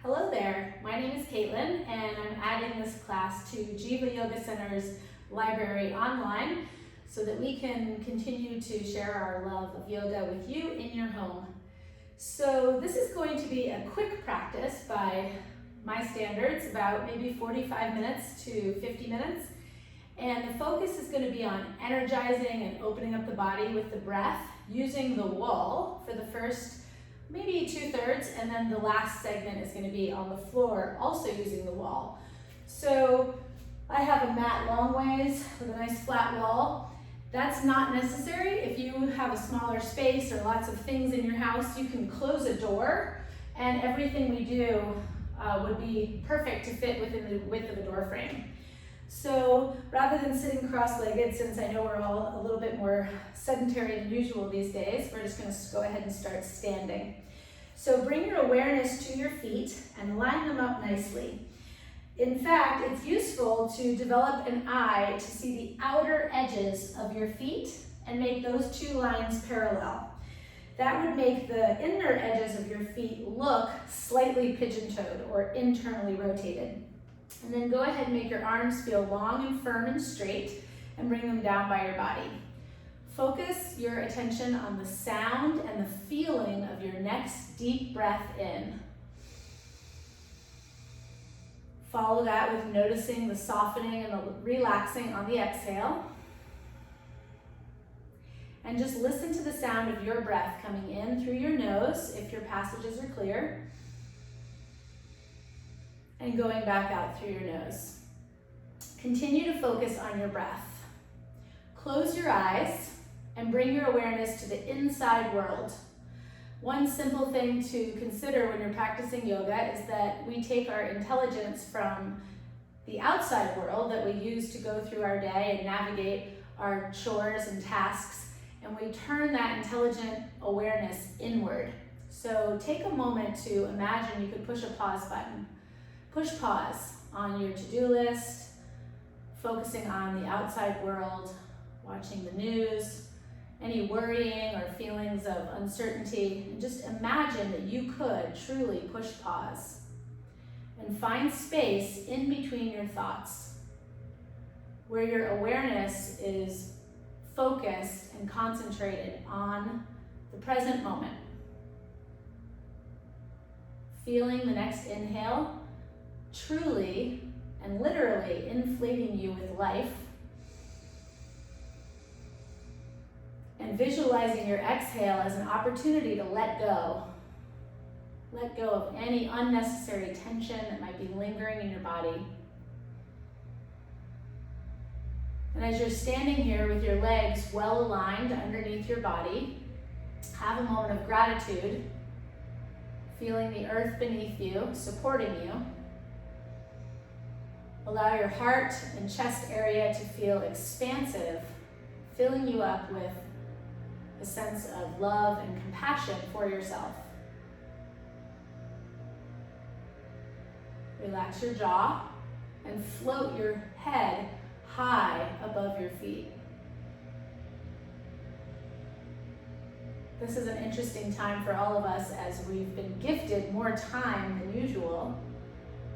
Hello there, my name is Kaitlen and I'm adding this class to Jiva Yoga Center's library online so that we can continue to share our love of yoga with you in your home. So this is going to be a quick practice by my standards, about maybe 45 minutes to 50 minutes. And the focus is going to be on energizing and opening up the body with the breath, using the wall for the first maybe 2/3, and then the last segment is going to be on the floor, also using the wall. So I have a mat long ways with a nice flat wall. That's not necessary. If you have a smaller space or lots of things in your house, you can close a door, and everything we do would be perfect to fit within the width of a door frame. So rather than sitting cross-legged, since I know we're all a little bit more sedentary than usual these days, we're just going to go ahead and start standing. So bring your awareness to your feet and line them up nicely. In fact, it's useful to develop an eye to see the outer edges of your feet and make those two lines parallel. That would make the inner edges of your feet look slightly pigeon-toed or internally rotated. And then go ahead and make your arms feel long and firm and straight and bring them down by your body. Focus your attention on the sound and the feeling of your next deep breath in. Follow that with noticing the softening and the relaxing on the exhale. And just listen to the sound of your breath coming in through your nose if your passages are clear, and going back out through your nose. Continue to focus on your breath. Close your eyes and bring your awareness to the inside world. One simple thing to consider when you're practicing yoga is that we take our intelligence from the outside world that we use to go through our day and navigate our chores and tasks, and we turn that intelligent awareness inward. So take a moment to imagine you could push a pause button. Push pause on your to-do list, focusing on the outside world, watching the news, any worrying or feelings of uncertainty, and just imagine that you could truly push pause and find space in between your thoughts where your awareness is focused and concentrated on the present moment. Feeling the next inhale truly and literally inflating you with life, and visualizing your exhale as an opportunity to let go. Let go of any unnecessary tension that might be lingering in your body. And as you're standing here with your legs well aligned underneath your body, have a moment of gratitude, feeling the earth beneath you, supporting you. Allow your heart and chest area to feel expansive, filling you up with a sense of love and compassion for yourself. Relax your jaw and float your head high above your feet. This is an interesting time for all of us as we've been gifted more time than usual,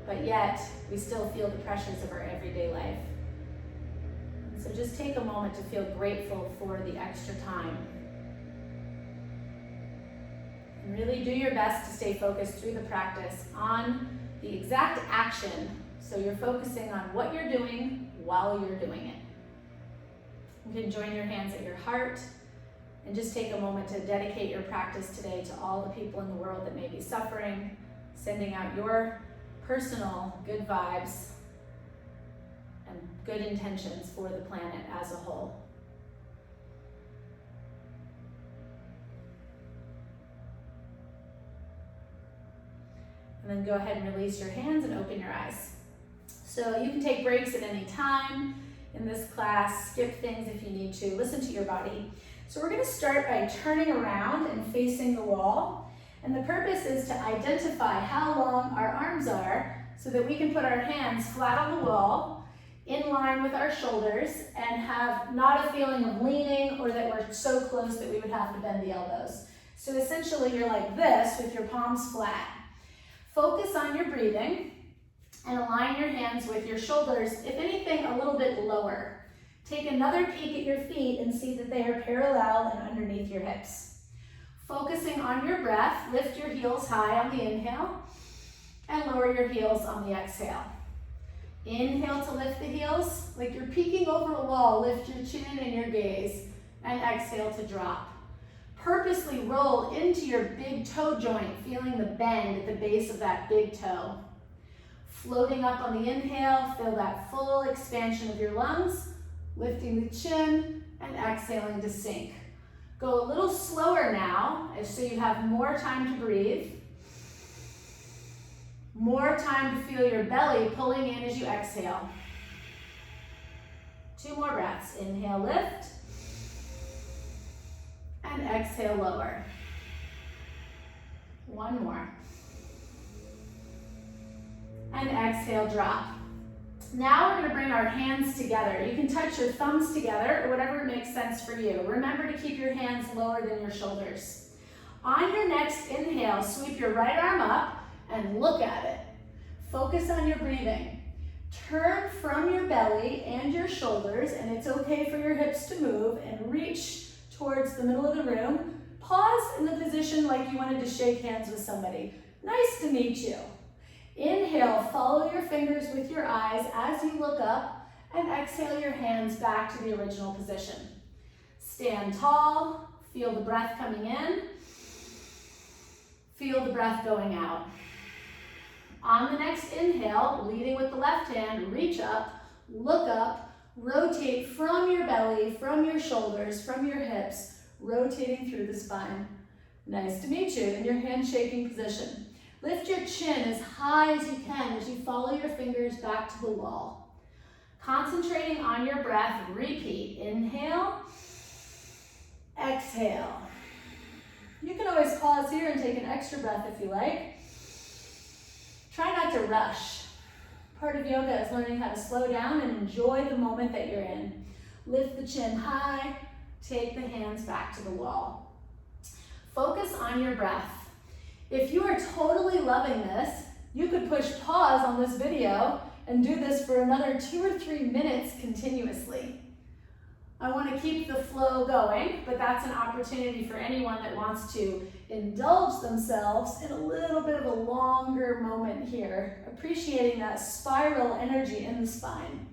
but yet we still feel the pressures of our everyday life. And so just take a moment to feel grateful for the extra time. And really do your best to stay focused through the practice on the exact action, so you're focusing on what you're doing while you're doing it. You can join your hands at your heart and just take a moment to dedicate your practice today to all the people in the world that may be suffering, sending out your personal good vibes and good intentions for the planet as a whole. And then go ahead and release your hands and open your eyes. So you can take breaks at any time in this class, skip things if you need to, listen to your body. So we're going to start by turning around and facing the wall. And the purpose is to identify how long our arms are so that we can put our hands flat on the wall, in line with our shoulders, and have not a feeling of leaning or that we're so close that we would have to bend the elbows. So essentially you're like this with your palms flat. Focus on your breathing and align your hands with your shoulders, if anything, a little bit lower. Take another peek at your feet and see that they are parallel and underneath your hips. Focusing on your breath, lift your heels high on the inhale and lower your heels on the exhale. Inhale to lift the heels, like you're peeking over a wall, lift your chin and your gaze, and exhale to drop. Purposely roll into your big toe joint, feeling the bend at the base of that big toe. Floating up on the inhale, feel that full expansion of your lungs, lifting the chin and exhaling to sink. Go a little slower now, so you have more time to breathe. More time to feel your belly pulling in as you exhale. 2 more breaths. Inhale, lift. And exhale, lower. 1 more. And exhale, drop. Now we're going to bring our hands together. You can touch your thumbs together or whatever makes sense for you. Remember to keep your hands lower than your shoulders. On your next inhale, sweep your right arm up and look at it. Focus on your breathing. Turn from your belly and your shoulders, and it's okay for your hips to move, and reach towards the middle of the room. Pause in the position like you wanted to shake hands with somebody. Nice to meet you. Inhale, follow your fingers with your eyes as you look up, and exhale your hands back to the original position. Stand tall, feel the breath coming in, feel the breath going out. On the next inhale, leading with the left hand, reach up, look up, rotate from your belly, from your shoulders, from your hips, rotating through the spine. Nice to meet you in your handshaking position. Lift your chin as high as you can as you follow your fingers back to the wall. Concentrating on your breath, repeat. Inhale, exhale. You can always pause here and take an extra breath if you like. Try not to rush. Part of yoga is learning how to slow down and enjoy the moment that you're in. Lift the chin high, take the hands back to the wall. Focus on your breath. If you are totally loving this, you could push pause on this video and do this for another 2 or 3 minutes continuously. I want to keep the flow going, but that's an opportunity for anyone that wants to indulge themselves in a little bit of a longer moment here, appreciating that spiral energy in the spine.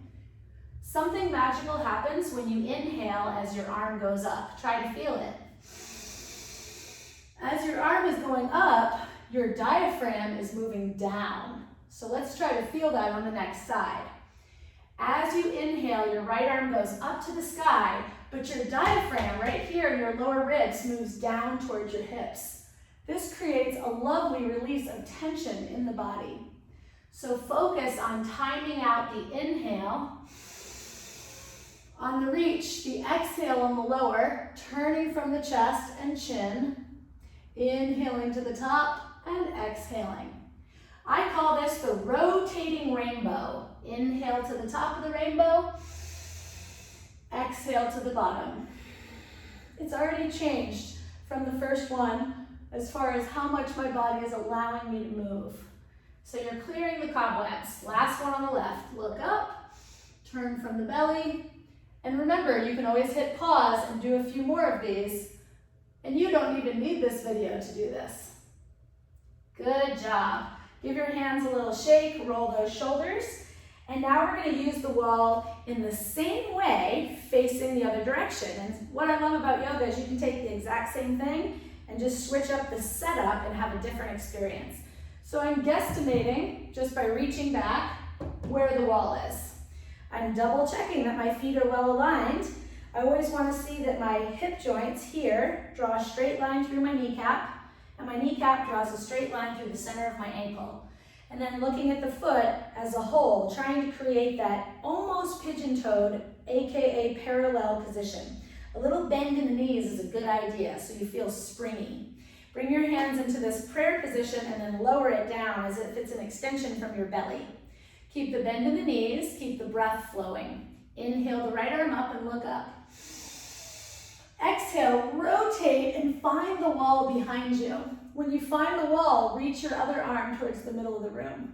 Something magical happens when you inhale as your arm goes up. Try to feel it. As your arm is going up, your diaphragm is moving down. So let's try to feel that on the next side. As you inhale, your right arm goes up to the sky, but your diaphragm right here, your lower ribs, moves down towards your hips. This creates a lovely release of tension in the body. So focus on timing out the inhale. On the reach, the exhale on the lower, turning from the chest and chin, inhaling to the top and exhaling. I call this the rotating rainbow. Inhale to the top of the rainbow, exhale to the bottom. It's already changed from the first one as far as how much my body is allowing me to move. So you're clearing the cobwebs. Last one on the left. Look up, turn from the belly, and remember, you can always hit pause and do a few more of these, and you don't even need this video to do this. Good job. Give your hands a little shake, roll those shoulders. And now we're going to use the wall in the same way, facing the other direction. And what I love about yoga is you can take the exact same thing and just switch up the setup and have a different experience. So I'm guesstimating, just by reaching back, where the wall is. I'm double checking that my feet are well aligned. I always want to see that my hip joints here draw a straight line through my kneecap, and my kneecap draws a straight line through the center of my ankle. And then looking at the foot as a whole, trying to create that almost pigeon-toed, aka parallel position. A little bend in the knees is a good idea, so you feel springy. Bring your hands into this prayer position and then lower it down as if it's an extension from your belly. Keep the bend in the knees, keep the breath flowing. Inhale the right arm up and look up. Exhale, rotate and find the wall behind you. When you find the wall, reach your other arm towards the middle of the room.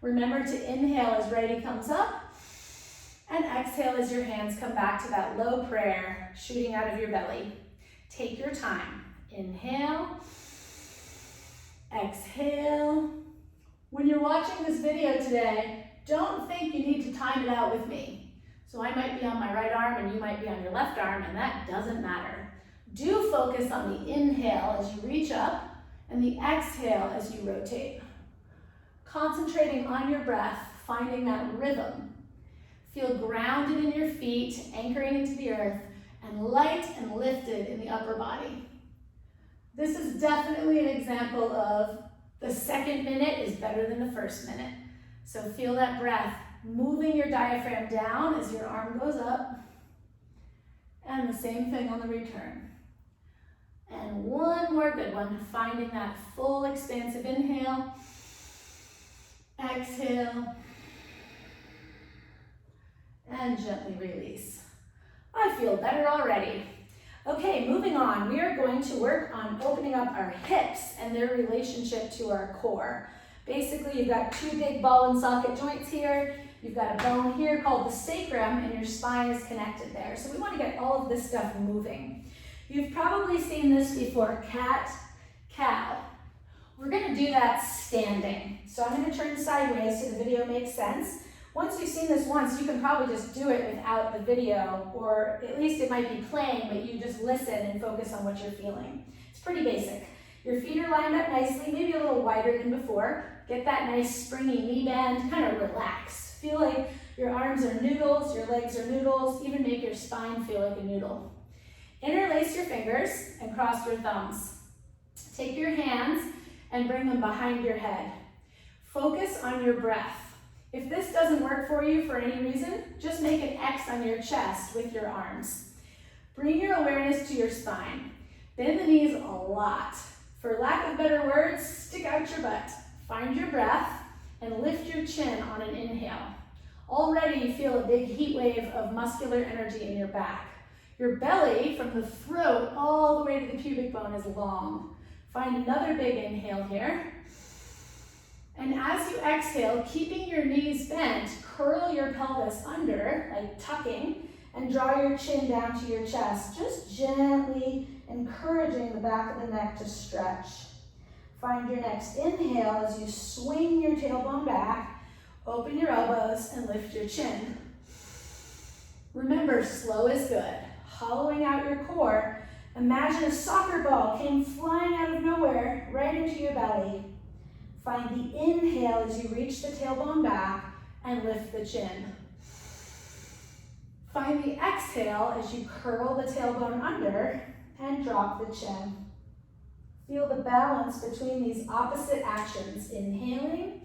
Remember to inhale as righty comes up, and exhale as your hands come back to that low prayer, shooting out of your belly. Take your time. Inhale, exhale. When you're watching this video today, don't think you need to time it out with me. So I might be on my right arm and you might be on your left arm, and that doesn't matter. Do focus on the inhale as you reach up and the exhale as you rotate. Concentrating on your breath, finding that rhythm. Feel grounded in your feet, anchoring into the earth, and light and lifted in the upper body. This is definitely an example of the second minute is better than the first minute. So feel that breath, moving your diaphragm down as your arm goes up, and the same thing on the return. And one more good one, finding that full expansive inhale, exhale, and gently release. I feel better already. Okay, moving on. We are going to work on opening up our hips and their relationship to our core. Basically, you've got two big ball and socket joints here. You've got a bone here called the sacrum, and your spine is connected there. So we want to get all of this stuff moving. You've probably seen this before, cat, cow. We're going to do that standing. So I'm going to turn sideways so the video makes sense. Once you've seen this once, you can probably just do it without the video, or at least it might be playing, but you just listen and focus on what you're feeling. It's pretty basic. Your feet are lined up nicely, maybe a little wider than before. Get that nice springy knee bend, kind of relax. Feel like your arms are noodles, your legs are noodles, even make your spine feel like a noodle. Interlace your fingers and cross your thumbs. Take your hands and bring them behind your head. Focus on your breath. If this doesn't work for you for any reason, just make an X on your chest with your arms. Bring your awareness to your spine. Bend the knees a lot. For lack of better words, stick out your butt. Find your breath and lift your chin on an inhale. Already you feel a big heat wave of muscular energy in your back. Your belly from the throat all the way to the pubic bone is long. Find another big inhale here. And as you exhale, keeping your knees bent, curl your pelvis under, like tucking, and draw your chin down to your chest, just gently encouraging the back of the neck to stretch. Find your next inhale as you swing your tailbone back, open your elbows, and lift your chin. Remember, slow is good. Hollowing out your core, imagine a soccer ball came flying out of nowhere right into your belly. Find the inhale as you reach the tailbone back and lift the chin. Find the exhale as you curl the tailbone under and drop the chin. Feel the balance between these opposite actions, inhaling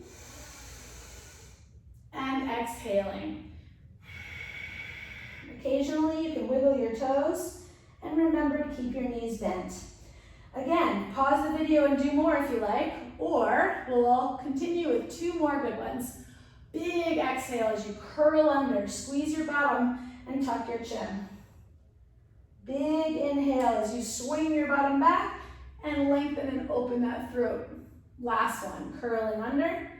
and exhaling. Occasionally you can wiggle your toes and remember to keep your knees bent. Again, pause the video and do more if you like, or we'll all continue with two more good ones. Big exhale as you curl under, squeeze your bottom and tuck your chin. Big inhale as you swing your bottom back and lengthen and open that throat. Last one, curling under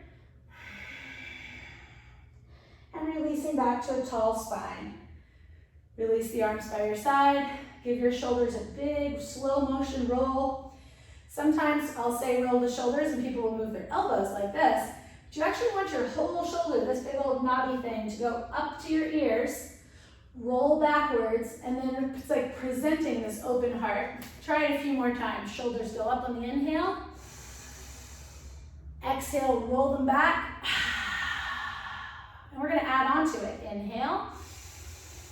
and releasing back to a tall spine. Release the arms by your side. Give your shoulders a big, slow motion roll. Sometimes I'll say roll the shoulders and people will move their elbows like this. But you actually want your whole shoulder, this big old knobby thing, to go up to your ears, roll backwards, and then it's like presenting this open heart. Try it a few more times. Shoulders go up on the inhale. Exhale, roll them back. And we're gonna add on to it. Inhale.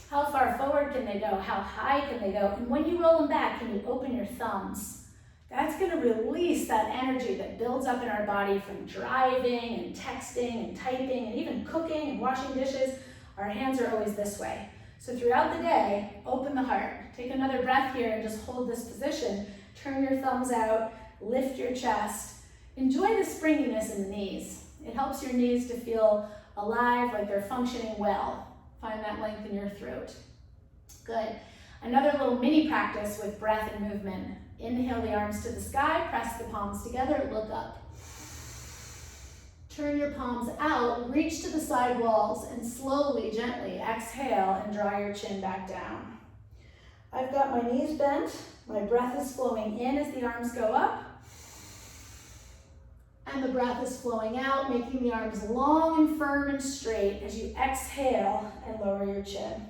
How far forward can they go? How high can they go? And when you roll them back, can you open your thumbs? That's going to release that energy that builds up in our body from driving and texting and typing and even cooking and washing dishes. Our hands are always this way. So throughout the day, open the heart. Take another breath here and just hold this position. Turn your thumbs out, lift your chest. Enjoy the springiness in the knees. It helps your knees to feel alive, like they're functioning well. Find that length in your throat. Good. Another little mini practice with breath and movement. Inhale the arms to the sky, press the palms together, look up. Turn your palms out, reach to the side walls, and slowly, gently exhale and draw your chin back down. I've got my knees bent, my breath is flowing in as the arms go up, and the breath is flowing out, making the arms long and firm and straight as you exhale and lower your chin.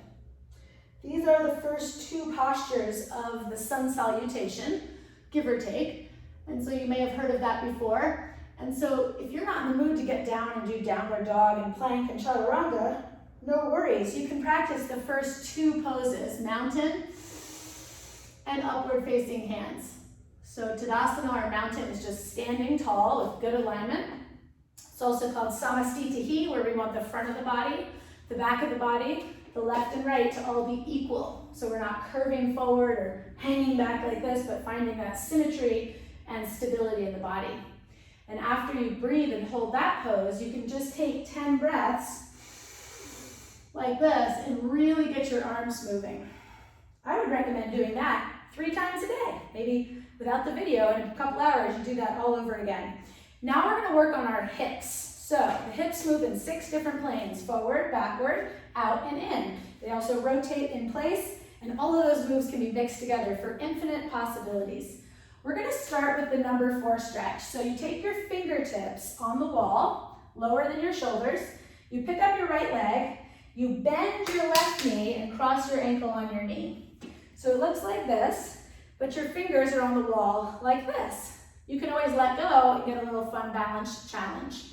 These are the first two postures of the sun salutation, give or take. And so you may have heard of that before. And so if you're not in the mood to get down and do downward dog and plank and chaturanga, no worries. You can practice the first two poses, mountain and upward facing hands. So Tadasana or mountain is just standing tall with good alignment. It's also called Samastitihi, where we want the front of the body, the back of the body, the left and right to all be equal. So we're not curving forward or hanging back like this, but finding that symmetry and stability in the body. And after you breathe and hold that pose, you can just take 10 breaths like this and really get your arms moving. I would recommend doing that 3 times a day, maybe without the video. In a couple hours, you do that all over again. Now we're going to work on our hips. So the hips move in 6 different planes, forward, backward, out, and in. They also rotate in place, and all of those moves can be mixed together for infinite possibilities. We're going to start with the number 4 stretch. So you take your fingertips on the wall, lower than your shoulders. You pick up your right leg, you bend your left knee, and cross your ankle on your knee. So it looks like this, but your fingers are on the wall like this. You can always let go and get a little fun balance challenge.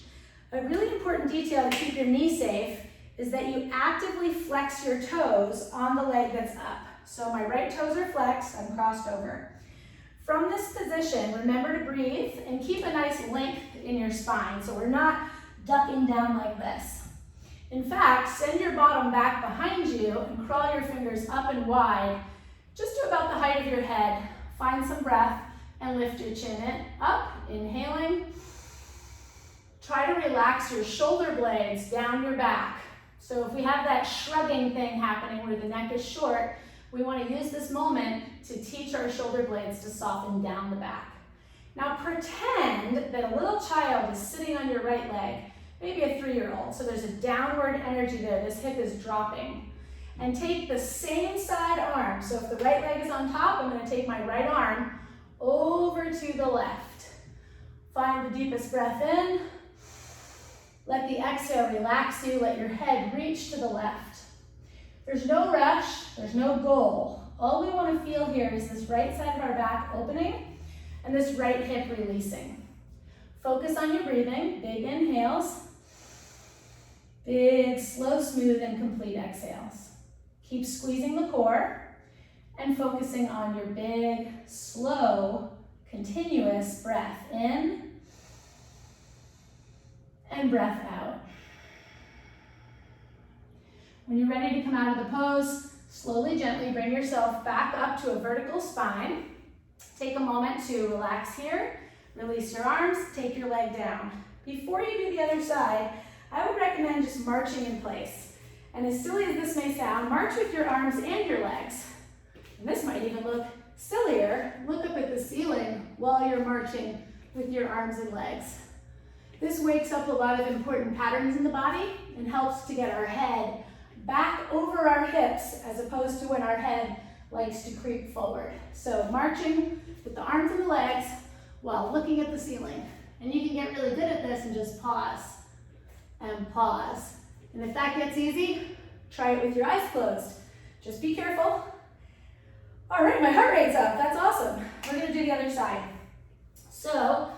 A really important detail to keep your knee safe is that you actively flex your toes on the leg that's up. So my right toes are flexed, I'm crossed over. From this position, remember to breathe and keep a nice length in your spine so we're not ducking down like this. In fact, send your bottom back behind you and crawl your fingers up and wide, just to about the height of your head. Find some breath and lift your chin up, inhaling. Try to relax your shoulder blades down your back. So if we have that shrugging thing happening where the neck is short, we want to use this moment to teach our shoulder blades to soften down the back. Now pretend that a little child is sitting on your right leg, maybe a 3-year-old. So there's a downward energy there. This hip is dropping. And take the same side arm. So if the right leg is on top, I'm going to take my right arm over to the left. Find the deepest breath in. Let the exhale relax you. Let your head reach to the left. There's no rush. There's no goal. All we want to feel here is this right side of our back opening and this right hip releasing. Focus on your breathing. Big inhales. Big, slow, smooth, and complete exhales. Keep squeezing the core and focusing on your big, slow, continuous breath in and breath out. When you're ready to come out of the pose, slowly, gently bring yourself back up to a vertical spine. Take a moment to relax here, release your arms, take your leg down. Before you do the other side, I would recommend just marching in place. And as silly as this may sound, march with your arms and your legs. And this might even look sillier. Look up at the ceiling while you're marching with your arms and legs. This wakes up a lot of important patterns in the body and helps to get our head back over our hips as opposed to when our head likes to creep forward. So marching with the arms and the legs while looking at the ceiling. And you can get really good at this and just pause and pause. And if that gets easy, try it with your eyes closed. Just be careful. All right, my heart rate's up. That's awesome. We're gonna do the other side. So,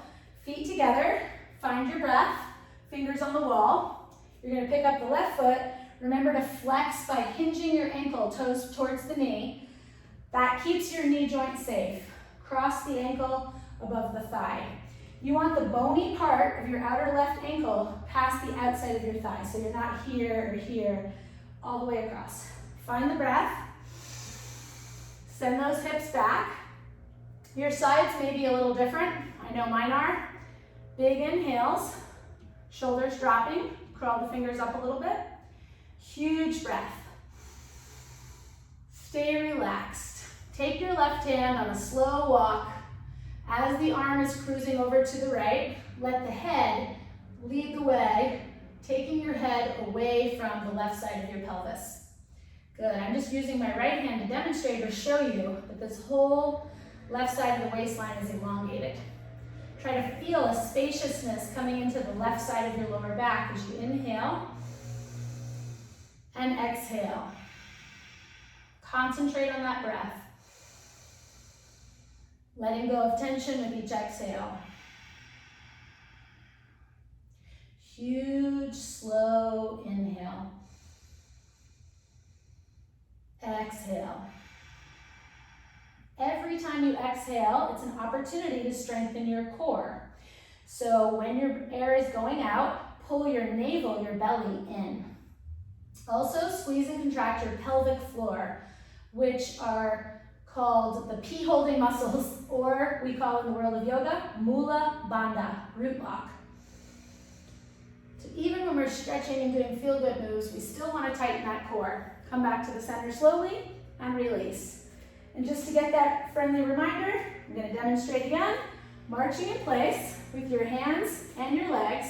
feet together, find your breath, fingers on the wall. You're gonna pick up the left foot. Remember to flex by hinging your ankle, toes towards the knee. That keeps your knee joint safe. Cross the ankle above the thigh. You want the bony part of your outer left ankle past the outside of your thigh, so you're not here or here, all the way across. Find the breath. Send those hips back. Your sides may be a little different. I know mine are. Big inhales, shoulders dropping, crawl the fingers up a little bit. Huge breath. Stay relaxed. Take your left hand on a slow walk. As the arm is cruising over to the right, let the head lead the way, taking your head away from the left side of your pelvis. Good, I'm just using my right hand to demonstrate or show you that this whole left side of the waistline is elongated. Try to feel a spaciousness coming into the left side of your lower back as you inhale and exhale. Concentrate on that breath. Letting go of tension with each exhale. Huge, slow inhale. Exhale. Every time you exhale, it's an opportunity to strengthen your core. So when your air is going out, pull your navel, your belly in. Also, squeeze and contract your pelvic floor, which are called the pee-holding muscles, or we call in the world of yoga, Mula Bandha, root lock. So even when we're stretching and doing feel-good moves, we still want to tighten that core. Come back to the center slowly and release. And just to get that friendly reminder, I'm going to demonstrate again. Marching in place with your hands and your legs.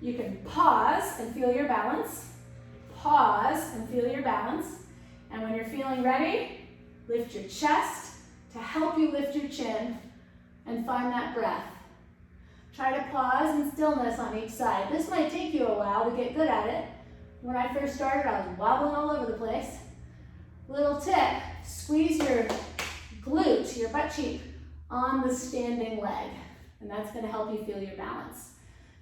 You can pause and feel your balance. Pause and feel your balance. And when you're feeling ready, lift your chest to help you lift your chin and find that breath. Try to pause in stillness on each side. This might take you a while to get good at it. When I first started, I was wobbling all over the place. Little tip, squeeze your glute, your butt cheek, on the standing leg. And that's going to help you feel your balance.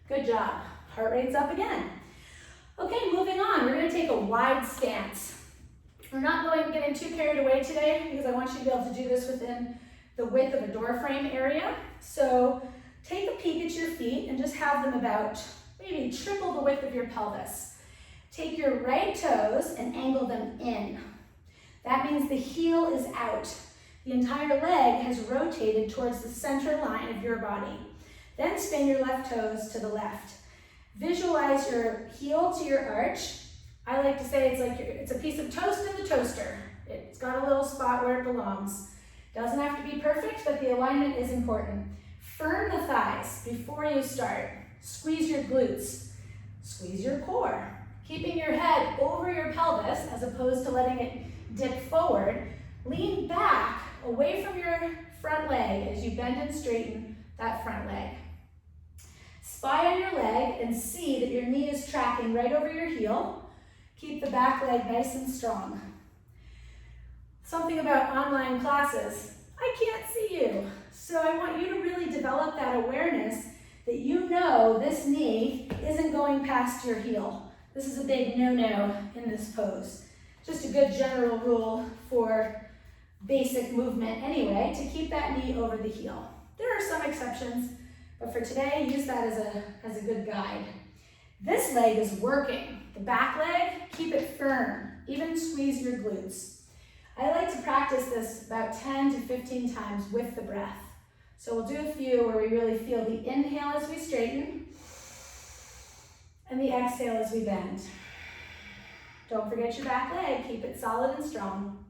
Good job. Heart rate's up again. Okay, moving on. We're going to take a wide stance. We're not going to get too carried away today because I want you to be able to do this within the width of a door frame area. So take a peek at your feet and just have them about maybe triple the width of your pelvis. Take your right toes and angle them in. That means the heel is out. The entire leg has rotated towards the center line of your body. Then spin your left toes to the left. Visualize your heel to your arch. I like to say it's a piece of toast in the toaster. It's got a little spot where it belongs. Doesn't have to be perfect, but the alignment is important. Firm the thighs before you start. Squeeze your glutes. Squeeze your core. Keeping your head over your pelvis as opposed to letting it dip forward. Lean back away from your front leg as you bend and straighten that front leg. Spy on your leg and see that your knee is tracking right over your heel. Keep the back leg nice and strong. Something about online classes, I can't see you. So I want you to really develop that awareness that you know this knee isn't going past your heel. This is a big no-no in this pose. Just a good general rule for basic movement anyway, to keep that knee over the heel. There are some exceptions, but for today, use that as a good guide. This leg is working. The back leg, keep it firm. Even squeeze your glutes. I like to practice this about 10 to 15 times with the breath. So we'll do a few where we really feel the inhale as we straighten and the exhale as we bend. Don't forget your back leg. Keep it solid and strong.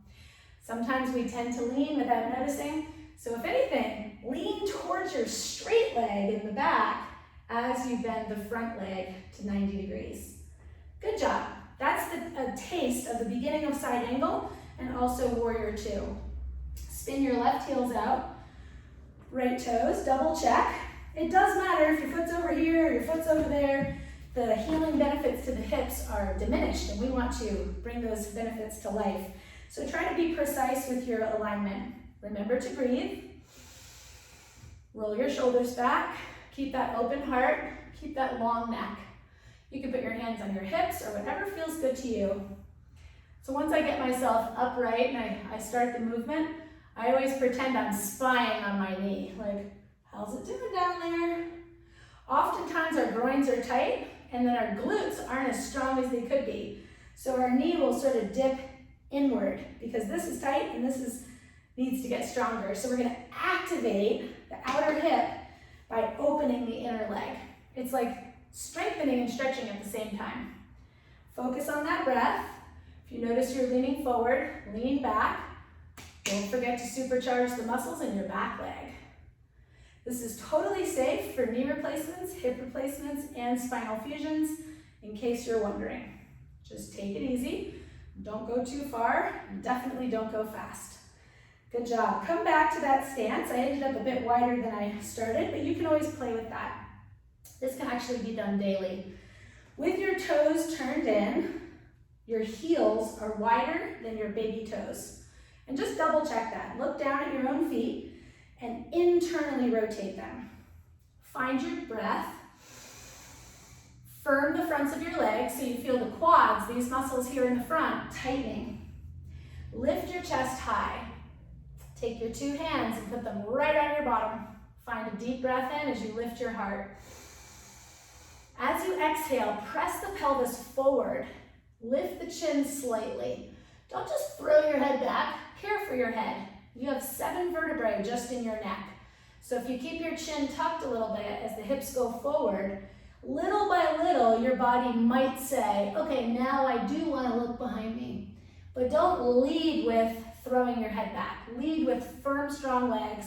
Sometimes we tend to lean without noticing. So if anything, lean towards your straight leg in the back as you bend the front leg to 90 degrees. Good job. That's a taste of the beginning of side angle and also warrior two. Spin your left heels out. Right toes, double check. It does matter if your foot's over here or your foot's over there. The healing benefits to the hips are diminished, and we want to bring those benefits to life. So try to be precise with your alignment. Remember to breathe. Roll your shoulders back. Keep that open heart. Keep that long neck. You can put your hands on your hips or whatever feels good to you. So once I get myself upright and I start the movement, I always pretend I'm spying on my knee. Like, how's it doing down there? Oftentimes our groins are tight and then our glutes aren't as strong as they could be. So our knee will sort of dip inward because this is tight and needs to get stronger. So we're gonna activate the outer hip by opening the inner leg. It's like strengthening and stretching at the same time. Focus on that breath. If you notice you're leaning forward, lean back, Don't forget to supercharge the muscles in your back leg. This is totally safe for knee replacements, hip replacements, and spinal fusions, in case you're wondering. Just take it easy. Don't go too far, and definitely don't go fast. Good job. Come back to that stance. I ended up a bit wider than I started, but you can always play with that. This can actually be done daily. With your toes turned in, your heels are wider than your baby toes. And just double check that. Look down at your own feet and internally rotate them. Find your breath. Firm the fronts of your legs so you feel the quads, these muscles here in the front, tightening. Lift your chest high. Take your two hands and put them right on your bottom. Find a deep breath in as you lift your heart. As you exhale, press the pelvis forward. Lift the chin slightly. Don't just throw your head back. Care for your head. You have 7 vertebrae just in your neck. So if you keep your chin tucked a little bit as the hips go forward, little by little, your body might say, okay, now I do want to look behind me. But don't lead with throwing your head back. Lead with firm, strong legs,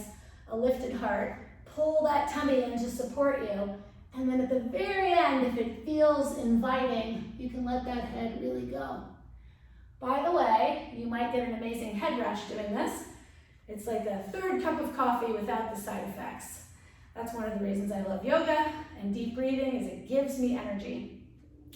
a lifted heart. Pull that tummy in to support you. And then at the very end, if it feels inviting, you can let that head really go. By the way, you might get an amazing head rush doing this. It's like a 3rd cup of coffee without the side effects. That's one of the reasons I love yoga and deep breathing, is it gives me energy.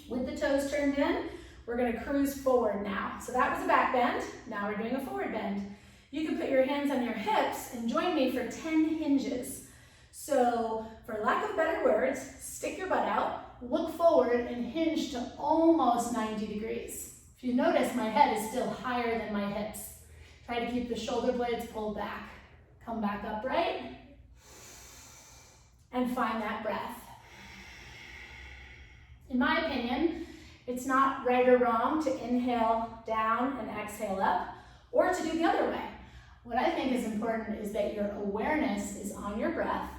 With the toes turned in, we're gonna cruise forward now. So that was a back bend, now we're doing a forward bend. You can put your hands on your hips and join me for 10 hinges. So, for lack of better words, stick your butt out, look forward, and hinge to almost 90 degrees. If you notice, my head is still higher than my hips. Try to keep the shoulder blades pulled back. Come back upright, and find that breath. In my opinion, it's not right or wrong to inhale down and exhale up, or to do the other way. What I think is important is that your awareness is on your breath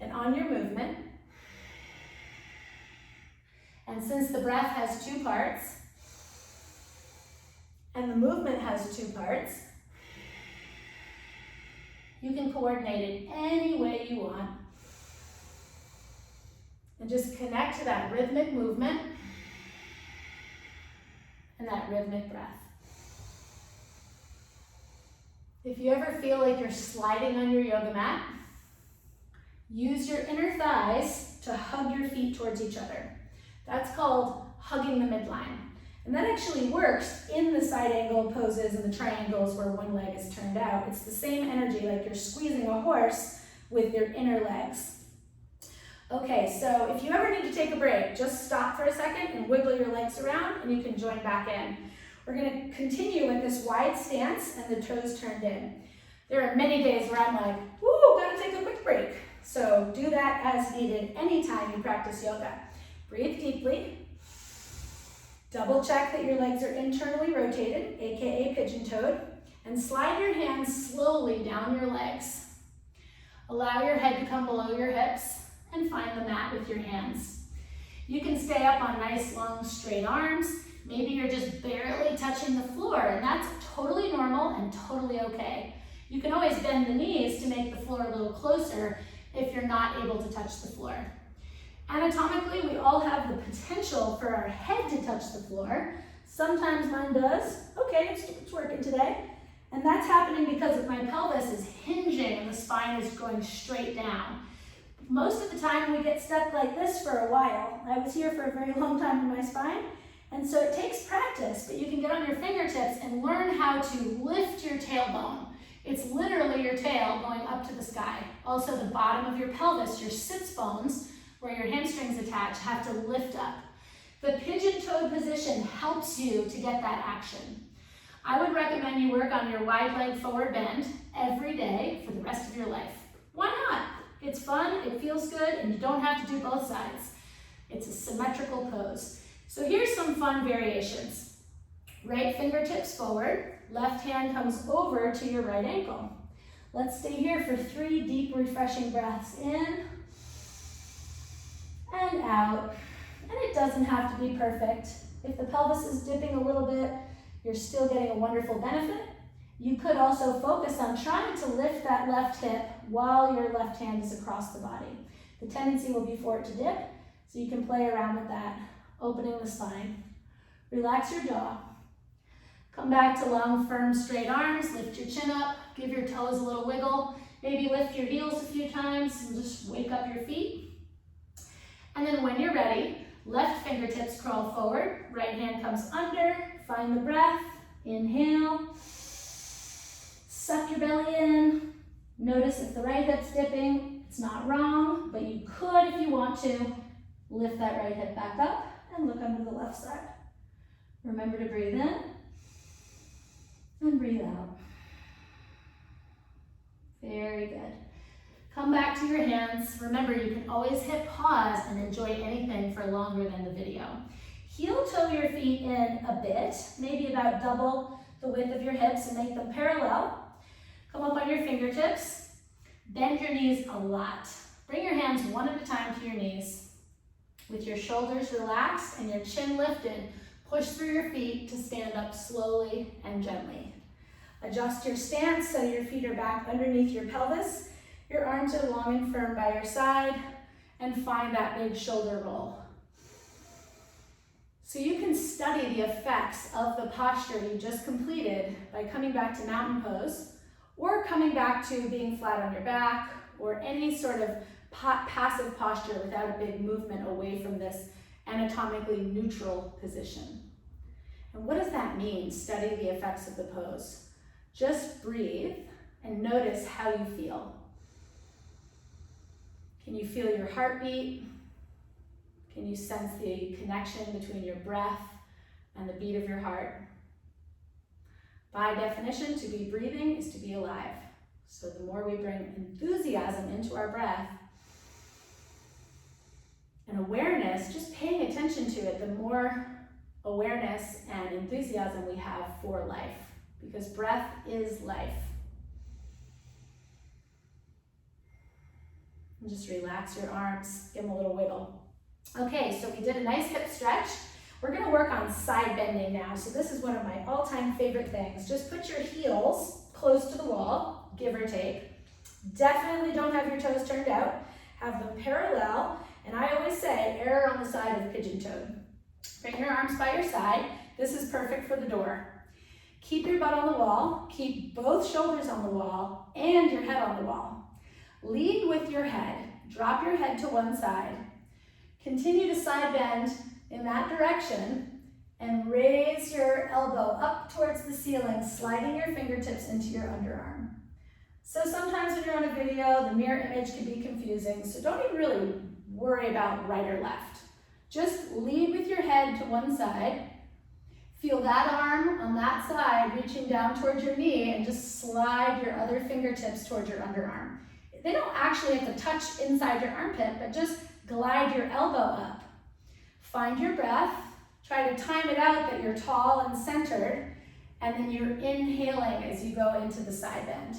and on your movement. And since the breath has 2 parts and the movement has 2 parts, you can coordinate it any way you want. And just connect to that rhythmic movement and that rhythmic breath. If you ever feel like you're sliding on your yoga mat, use your inner thighs to hug your feet towards each other. That's called hugging the midline. And that actually works in the side angle poses and the triangles where one leg is turned out. It's the same energy, like you're squeezing a horse with your inner legs. Okay, so if you ever need to take a break, just stop for a second and wiggle your legs around and you can join back in. We're gonna continue with this wide stance and the toes turned in. There are many days where I'm like, woo, gotta take a quick break. So do that as needed anytime you practice yoga. Breathe deeply. Double check that your legs are internally rotated, aka pigeon-toed, and slide your hands slowly down your legs. Allow your head to come below your hips and find the mat with your hands. You can stay up on nice, long, straight arms. Maybe you're just barely touching the floor, and that's totally normal and totally okay. You can always bend the knees to make the floor a little closer if you're not able to touch the floor. Anatomically, we all have the potential for our head to touch the floor. Sometimes mine does. Okay, it's working today. And that's happening because my pelvis is hinging and the spine is going straight down. Most of the time we get stuck like this for a while. I was here for a very long time in my spine. And so it takes practice, but you can get on your fingertips and learn how to lift your tailbone. It's literally your tail going up to the sky. Also the bottom of your pelvis, your sits bones, where your hamstrings attach, have to lift up. The pigeon-toed position helps you to get that action. I would recommend you work on your wide leg forward bend every day for the rest of your life. Why not? It's fun, it feels good, and you don't have to do both sides. It's a symmetrical pose. So here's some fun variations. Right fingertips forward, left hand comes over to your right ankle. Let's stay here for 3 deep, refreshing breaths in and out. And it doesn't have to be perfect. If the pelvis is dipping a little bit, you're still getting a wonderful benefit. You could also focus on trying to lift that left hip while your left hand is across the body. The tendency will be for it to dip, so you can play around with that, opening the spine. Relax your jaw. Come back to long, firm, straight arms. Lift your chin up. Give your toes a little wiggle. Maybe lift your heels a few times and just wake up your feet. And then when you're ready, left fingertips crawl forward. Right hand comes under. Find the breath. Inhale. Suck your belly in. Notice if the right hip's dipping. It's not wrong, but you could, if you want to, lift that right hip back up and look under the left side. Remember to breathe in and breathe out. Very good. Come back to your hands. Remember, you can always hit pause and enjoy anything for longer than the video. Heel toe your feet in a bit, maybe about double the width of your hips and make them parallel. Come up on your fingertips. Bend your knees a lot. Bring your hands one at a time to your knees. With your shoulders relaxed and your chin lifted, push through your feet to stand up slowly and gently. Adjust your stance so your feet are back underneath your pelvis. Your arms are long and firm by your side, and find that big shoulder roll. So you can study the effects of the posture you just completed by coming back to mountain pose, or coming back to being flat on your back, or any sort of passive posture without a big movement away from this anatomically neutral position. And what does that mean, study the effects of the pose? Just breathe and notice how you feel. Can you feel your heartbeat? Can you sense the connection between your breath and the beat of your heart? By definition, to be breathing is to be alive. So the more we bring enthusiasm into our breath and awareness, just paying attention to it, the more awareness and enthusiasm we have for life, because breath is life. And just relax your arms, give them a little wiggle. Okay, so we did a nice hip stretch. We're gonna work on side bending now. So this is one of my all-time favorite things. Just put your heels close to the wall, give or take. Definitely don't have your toes turned out. Have them parallel. And I always say, err on the side of pigeon-toed. Bring your arms by your side. This is perfect for the door. Keep your butt on the wall. Keep both shoulders on the wall and your head on the wall. Lead with your head. Drop your head to one side. Continue to side bend in that direction and raise your elbow up towards the ceiling, sliding your fingertips into your underarm. So sometimes when you're on a video, the mirror image can be confusing, so don't even really worry about right or left. Just lead with your head to one side. Feel that arm on that side reaching down towards your knee, and just slide your other fingertips towards your underarm. They don't actually have to touch inside your armpit, but just glide your elbow up. Find your breath. Try to time it out that you're tall and centered, and then you're inhaling as you go into the side bend.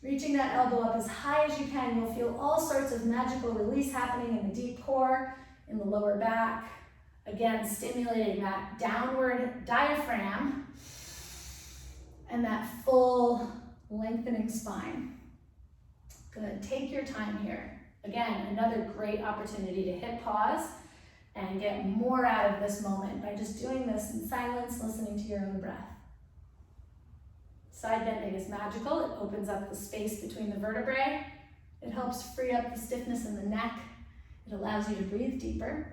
Reaching that elbow up as high as you can, you'll feel all sorts of magical release happening in the deep core, in the lower back. Again, stimulating that downward diaphragm and that full lengthening spine. Good, take your time here. Again, another great opportunity to hit pause and get more out of this moment by just doing this in silence, listening to your own breath. Side bending is magical. It opens up the space between the vertebrae. It helps free up the stiffness in the neck. It allows you to breathe deeper.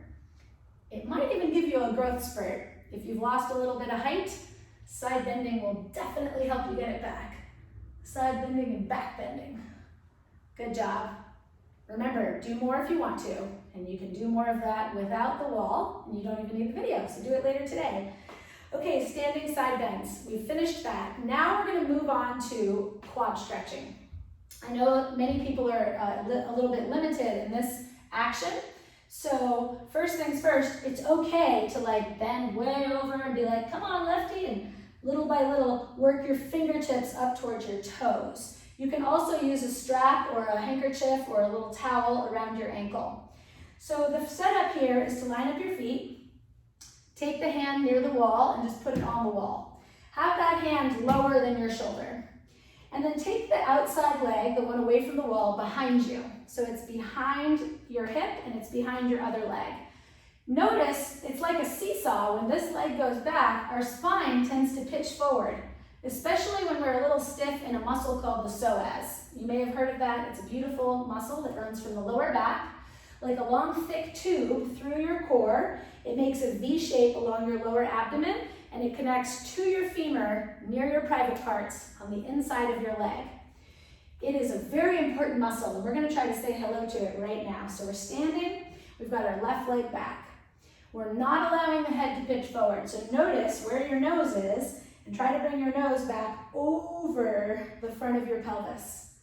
It might even give you a growth spurt. If you've lost a little bit of height, side bending will definitely help you get it back. Side bending and back bending. Good job. Remember, do more if you want to, and you can do more of that without the wall, and you don't even need the video, so do it later today. Okay, standing side bends. We finished that. Now we're going to move on to quad stretching. I know many people are a little bit limited in this action, so first things first, it's okay to bend way over and be like, come on, lefty, and little by little work your fingertips up towards your toes. You can also use a strap or a handkerchief or a little towel around your ankle. So the setup here is to line up your feet, take the hand near the wall and just put it on the wall. Have that hand lower than your shoulder. And then take the outside leg, the one away from the wall, behind you. So it's behind your hip and it's behind your other leg. Notice it's like a seesaw. When this leg goes back, our spine tends to pitch forward, especially when we're a little stiff in a muscle called the psoas. You may have heard of that. It's a beautiful muscle that runs from the lower back, like a long thick tube through your core. It makes a V shape along your lower abdomen, and it connects to your femur near your private parts on the inside of your leg. It is a very important muscle, and we're going to try to say hello to it right now. So we're standing, we've got our left leg back. We're not allowing the head to pitch forward. So notice where your nose is, and try to bring your nose back over the front of your pelvis.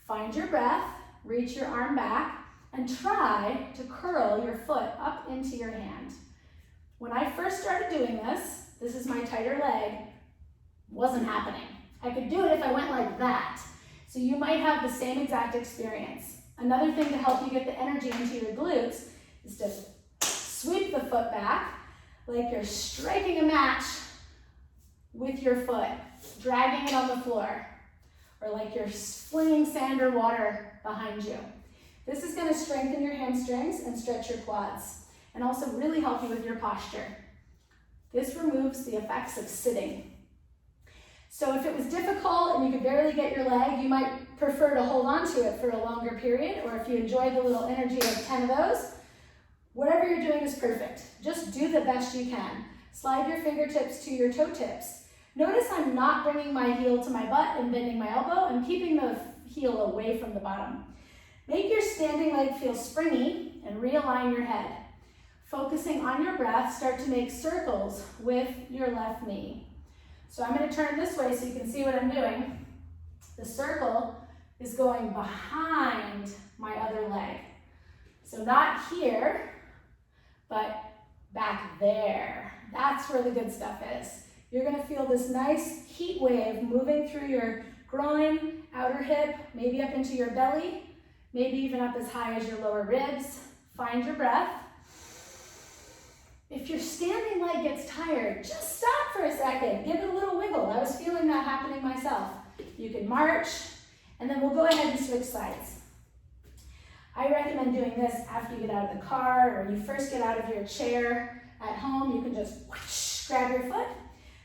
Find your breath, reach your arm back, and try to curl your foot up into your hand. When I first started doing this is my tighter leg, wasn't happening. I could do it if I went like that. So you might have the same exact experience. Another thing to help you get the energy into your glutes is to sweep the foot back like you're striking a match with your foot, dragging it on the floor, or like you're flinging sand or water behind you. This is going to strengthen your hamstrings and stretch your quads, and also really help you with your posture. This removes the effects of sitting. So if it was difficult and you could barely get your leg, you might prefer to hold on to it for a longer period, or if you enjoy the little energy of 10 of those, whatever you're doing is perfect. Just do the best you can. Slide your fingertips to your toe tips. Notice I'm not bringing my heel to my butt and bending my elbow. I'm keeping the heel away from the bottom. Make your standing leg feel springy and realign your head. Focusing on your breath, start to make circles with your left knee. So I'm going to turn this way so you can see what I'm doing. The circle is going behind my other leg. So not here, but back there. That's where the good stuff is. You're going to feel this nice heat wave moving through your groin, outer hip, maybe up into your belly, maybe even up as high as your lower ribs. Find your breath. If your standing leg gets tired, just stop for a second. Give it a little wiggle. I was feeling that happening myself. You can march, and then we'll go ahead and switch sides. I recommend doing this after you get out of the car, or you first get out of your chair at home. You can just whoosh, grab your foot,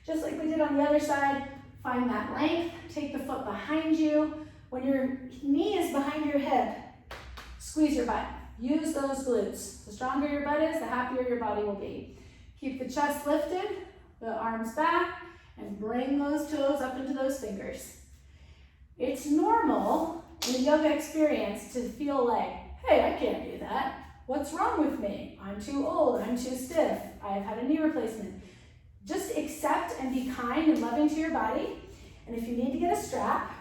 just like we did on the other side. Find that length, take the foot behind you. When your knee is behind your hip, squeeze your butt. Use those glutes. The stronger your butt is, the happier your body will be. Keep the chest lifted, the arms back, and bring those toes up into those fingers. It's normal in the yoga experience to feel like, hey, I can't do that. What's wrong with me? I'm too old, I'm too stiff, I've had a knee replacement. Just accept and be kind and loving to your body. And if you need to get a strap,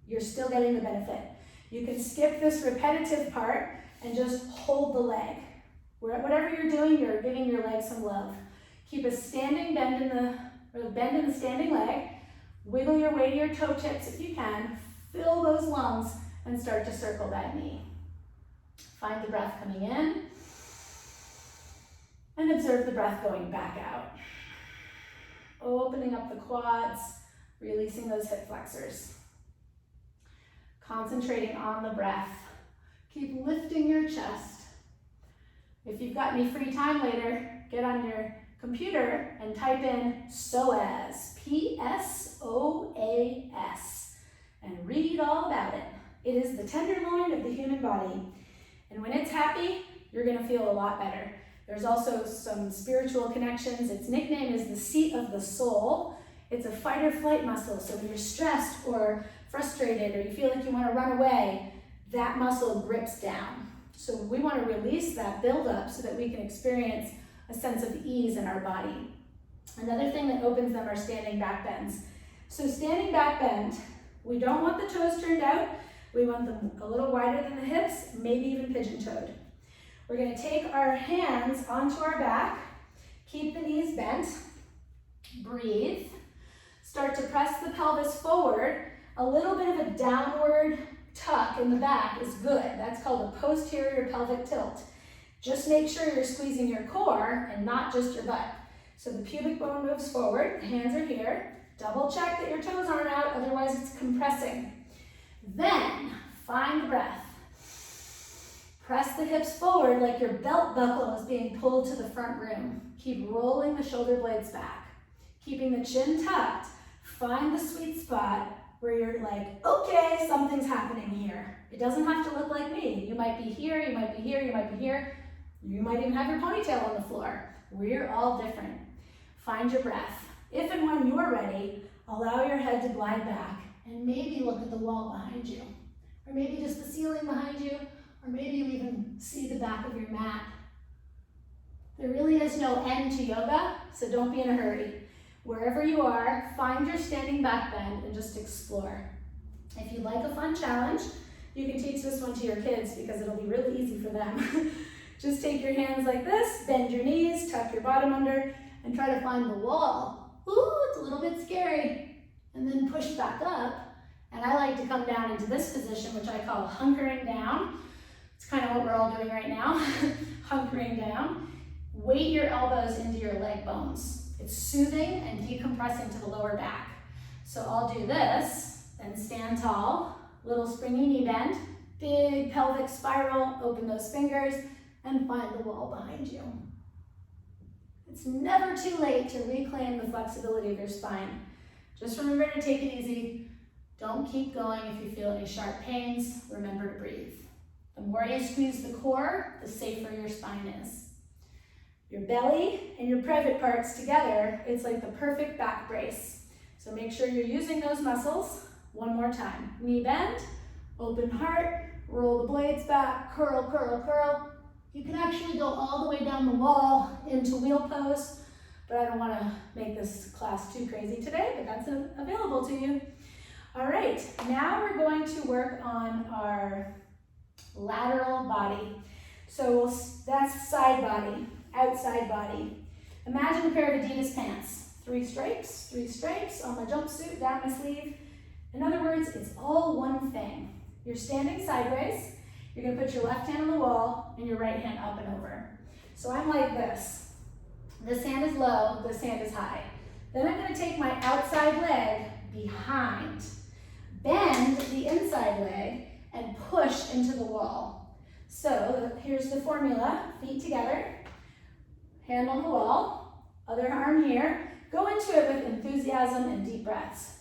you're still getting the benefit. You can skip this repetitive part and just hold the leg. Whatever you're doing, you're giving your leg some love. Keep a standing bend in the standing leg. Wiggle your way to your toe tips if you can. Fill those lungs and start to circle that knee. Find the breath coming in and observe the breath going back out. Opening up the quads, releasing those hip flexors. Concentrating on the breath. Keep lifting your chest. If you've got any free time later, get on your computer and type in psoas, P-S-O-A-S, and read all about it. It is the tenderloin of the human body. And when it's happy, you're going to feel a lot better. There's also some spiritual connections. Its nickname is the seat of the soul. It's a fight or flight muscle. So when you're stressed or frustrated or you feel like you want to run away, that muscle grips down. So we want to release that buildup so that we can experience a sense of ease in our body. Another thing that opens them are standing back bends. So standing back bend, we don't want the toes turned out. We want them a little wider than the hips, maybe even pigeon-toed. We're going to take our hands onto our back, keep the knees bent, breathe, start to press the pelvis forward. A little bit of a downward tuck in the back is good. That's called a posterior pelvic tilt. Just make sure you're squeezing your core and not just your butt. So the pubic bone moves forward, the hands are here. Double check that your toes aren't out, otherwise it's compressing. Then, find the breath. Press the hips forward like your belt buckle is being pulled to the front room. Keep rolling the shoulder blades back. Keeping the chin tucked, find the sweet spot where you're like, okay, something's happening here. It doesn't have to look like me. You might be here, you might be here, you might be here. You might even have your ponytail on the floor. We're all different. Find your breath. If and when you're ready, allow your head to glide back and maybe look at the wall behind you. Or maybe just the ceiling behind you, or maybe you even see the back of your mat. There really is no end to yoga, so don't be in a hurry. Wherever you are, find your standing back bend and just explore. If you'd like a fun challenge, you can teach this one to your kids because it'll be really easy for them. Just take your hands like this, bend your knees, tuck your bottom under, and try to find the wall. Ooh, it's a little bit scary. And then push back up. And I like to come down into this position, which I call hunkering down. It's kind of what we're all doing right now, hunkering down. Weight your elbows into your leg bones. It's soothing and decompressing to the lower back. So I'll do this, then stand tall, little springy knee bend, big pelvic spiral, open those fingers, and find the wall behind you. It's never too late to reclaim the flexibility of your spine. Just remember to take it easy. Don't keep going if you feel any sharp pains. Remember to breathe. The more you squeeze the core, the safer your spine is. Your belly and your private parts together, it's like the perfect back brace. So make sure you're using those muscles. One more time. Knee bend, open heart, roll the blades back, curl, curl, curl. You can actually go all the way down the wall into wheel pose, but I don't want to make this class too crazy today, but that's available to you. All right, now we're going to work on our lateral body. So that's side body, outside body. Imagine a pair of Adidas pants. 3 stripes on my jumpsuit, down my sleeve. In other words, it's all one thing. You're standing sideways. You're going to put your left hand on the wall and your right hand up and over. So I'm like this. This hand is low, this hand is high. Then I'm going to take my outside leg behind, bend the inside leg, and push into the wall. So here's the formula. Feet together, hand on the wall, other arm here. Go into it with enthusiasm and deep breaths.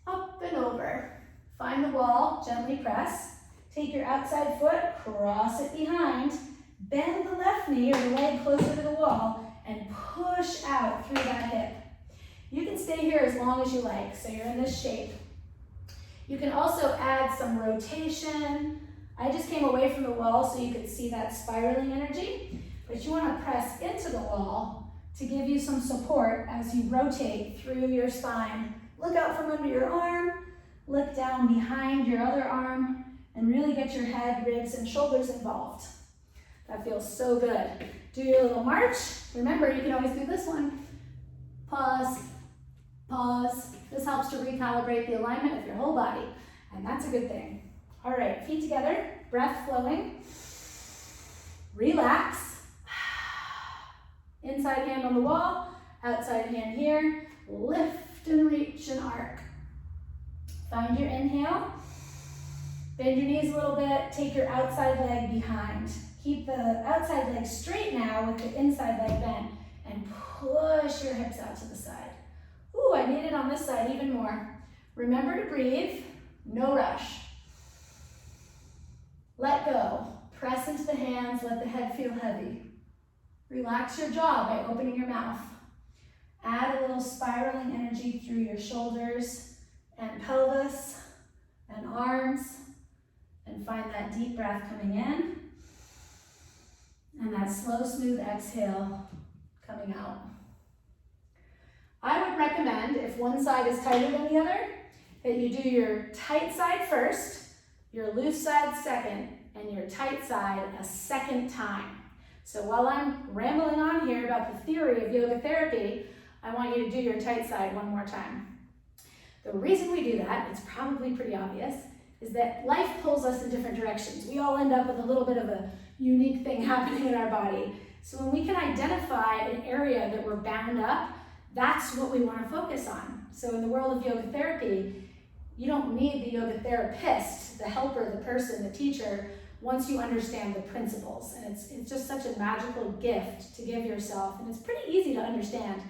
Up and over. Find the wall, gently press. Take your outside foot, cross it behind, bend the left knee or the leg closer to the wall, and push out through that hip. You can stay here as long as you like, so you're in this shape. You can also add some rotation. I just came away from the wall so you could see that spiraling energy, but you want to press into the wall to give you some support as you rotate through your spine. Look out from under your arm, look down behind your other arm, and really get your head, ribs, and shoulders involved. That feels so good. Do your little march. Remember, you can always do this one. Pause, pause. This helps to recalibrate the alignment of your whole body, and that's a good thing. All right, feet together, breath flowing. Relax. Inside hand on the wall, outside hand here. Lift and reach and arc. Find your inhale. Bend your knees a little bit, take your outside leg behind. Keep the outside leg straight now with the inside leg bent, and push your hips out to the side. Ooh, I need it on this side even more. Remember to breathe, no rush. Let go, press into the hands, let the head feel heavy. Relax your jaw by opening your mouth. Add a little spiraling energy through your shoulders and pelvis and arms. And find that deep breath coming in and that slow, smooth exhale coming out. I would recommend, if one side is tighter than the other, that you do your tight side first, your loose side second, and your tight side a second time. So while I'm rambling on here about the theory of yoga therapy, I want you to do your tight side one more time. The reason we do that, it's probably pretty obvious, is that life pulls us in different directions. We all end up with a little bit of a unique thing happening in our body. So when we can identify an area that we're bound up, That's what we want to focus on. So in the world of yoga therapy, you don't need the yoga therapist, the helper, the person, the teacher, once you understand the principles. And it's just such a magical gift to give yourself, and it's pretty easy to understand.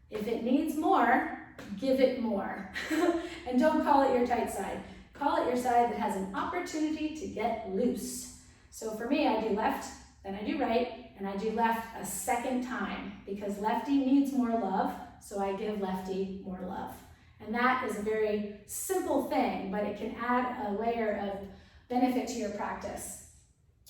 If it needs more, give it more. And don't call it your tight side. Call it your side that has an opportunity to get loose. So for me, I do left, then I do right, and I do left a second time because lefty needs more love, so I give lefty more love. And that is a very simple thing, but it can add a layer of benefit to your practice.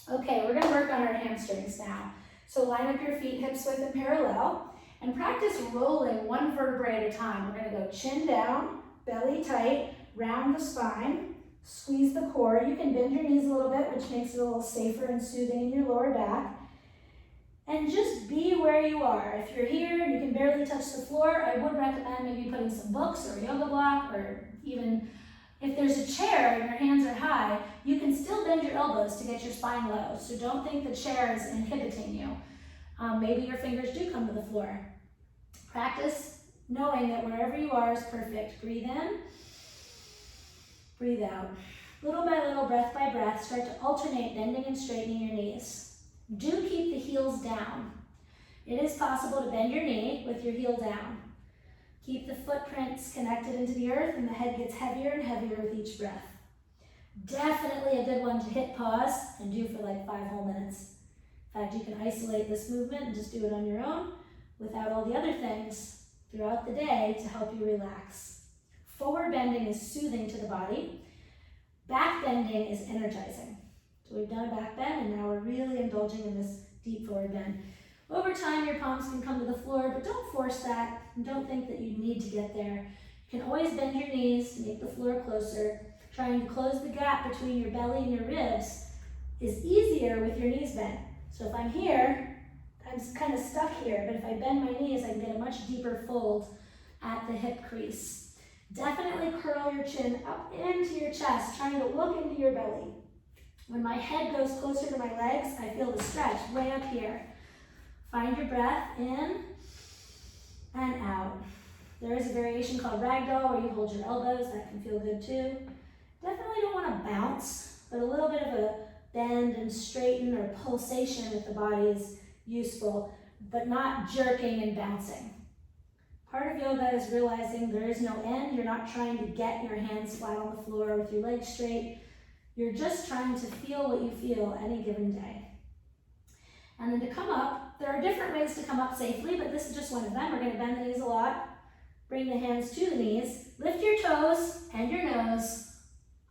Okay, we're gonna work on our hamstrings now. So line up your feet hips width and parallel, and practice rolling one vertebrae at a time. We're gonna go chin down, belly tight, round the spine, squeeze the core. You can bend your knees a little bit, which makes it a little safer and soothing in your lower back. And just be where you are. If you're here and you can barely touch the floor, I would recommend maybe putting some books or a yoga block, or even if there's a chair and your hands are high, you can still bend your elbows to get your spine low. So don't think the chair is inhibiting you. Maybe your fingers do come to the floor. Practice knowing that wherever you are is perfect. Breathe in, breathe out. Little by little, breath by breath, start to alternate bending and straightening your knees. Do keep the heels down. It is possible to bend your knee with your heel down. Keep the footprints connected into the earth, and the head gets heavier and heavier with each breath. Definitely a good one to hit pause and do for like 5 whole minutes. In fact, you can isolate this movement and just do it on your own without all the other things throughout the day to help you relax. Forward bending is soothing to the body. Back bending is energizing. So we've done a back bend, and now we're really indulging in this deep forward bend. Over time, your palms can come to the floor, but don't force that, and don't think that you need to get there. You can always bend your knees to make the floor closer. Trying to close the gap between your belly and your ribs is easier with your knees bent. So if I'm here, I'm kind of stuck here, but if I bend my knees, I can get a much deeper fold at the hip crease. Definitely curl your chin up into your chest, trying to look into your belly. When my head goes closer to my legs, I feel the stretch way up here. Find your breath in and out. There is a variation called ragdoll where you hold your elbows. That can feel good too. Definitely don't want to bounce, but a little bit of a bend and straighten or pulsation with the body is useful, but not jerking and bouncing. Part of yoga is realizing there is no end. You're not trying to get your hands flat on the floor with your legs straight. You're just trying to feel what you feel any given day. And then to come up, there are different ways to come up safely, but this is just one of them. We're going to bend the knees a lot. Bring the hands to the knees. Lift your toes and your nose.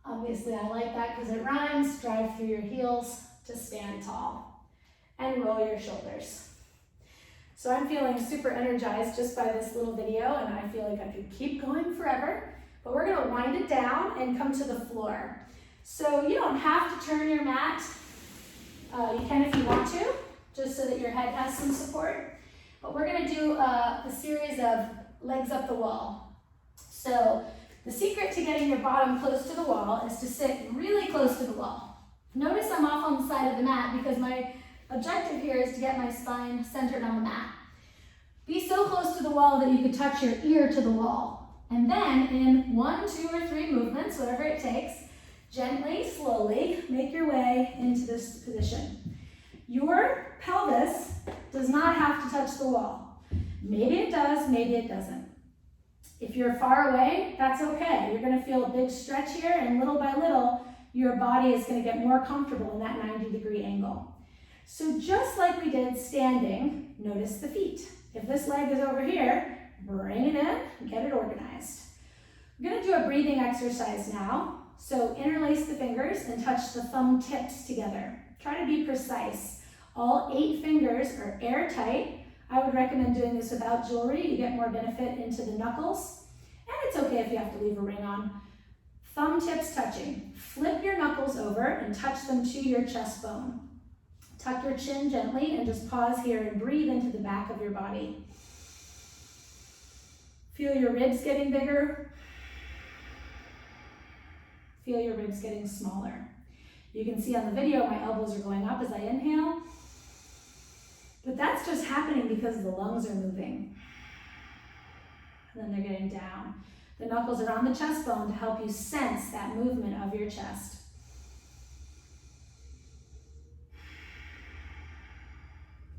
Obviously, I like that because it rhymes. Drive through your heels to stand tall. And roll your shoulders. So I'm feeling super energized just by this little video, and I feel like I could keep going forever. But we're going to wind it down and come to the floor. So you don't have to turn your mat. You can if you want to, just so that your head has some support. But we're going to do a series of legs up the wall. So the secret to getting your bottom close to the wall is to sit really close to the wall. Notice I'm off on the side of the mat because my objective here is to get my spine centered on the mat. Be so close to the wall that you could touch your ear to the wall. And then in 1, 2, or 3 movements, whatever it takes, gently, slowly, make your way into this position. Your pelvis does not have to touch the wall. Maybe it does, maybe it doesn't. If you're far away, that's okay. You're going to feel a big stretch here, and little by little, your body is going to get more comfortable in that 90-degree angle. So just like we did standing, notice the feet. If this leg is over here, bring it in, get it organized. We're going to do a breathing exercise now. So interlace the fingers and touch the thumb tips together. Try to be precise. All 8 fingers are airtight. I would recommend doing this without jewelry. You get more benefit into the knuckles. And it's okay if you have to leave a ring on. Thumb tips touching. Flip your knuckles over and touch them to your chest bone. Tuck your chin gently and just pause here and breathe into the back of your body. Feel your ribs getting bigger. Feel your ribs getting smaller. You can see on the video my elbows are going up as I inhale, but that's just happening because the lungs are moving. and then they're getting down. The knuckles are on the chest bone to help you sense that movement of your chest.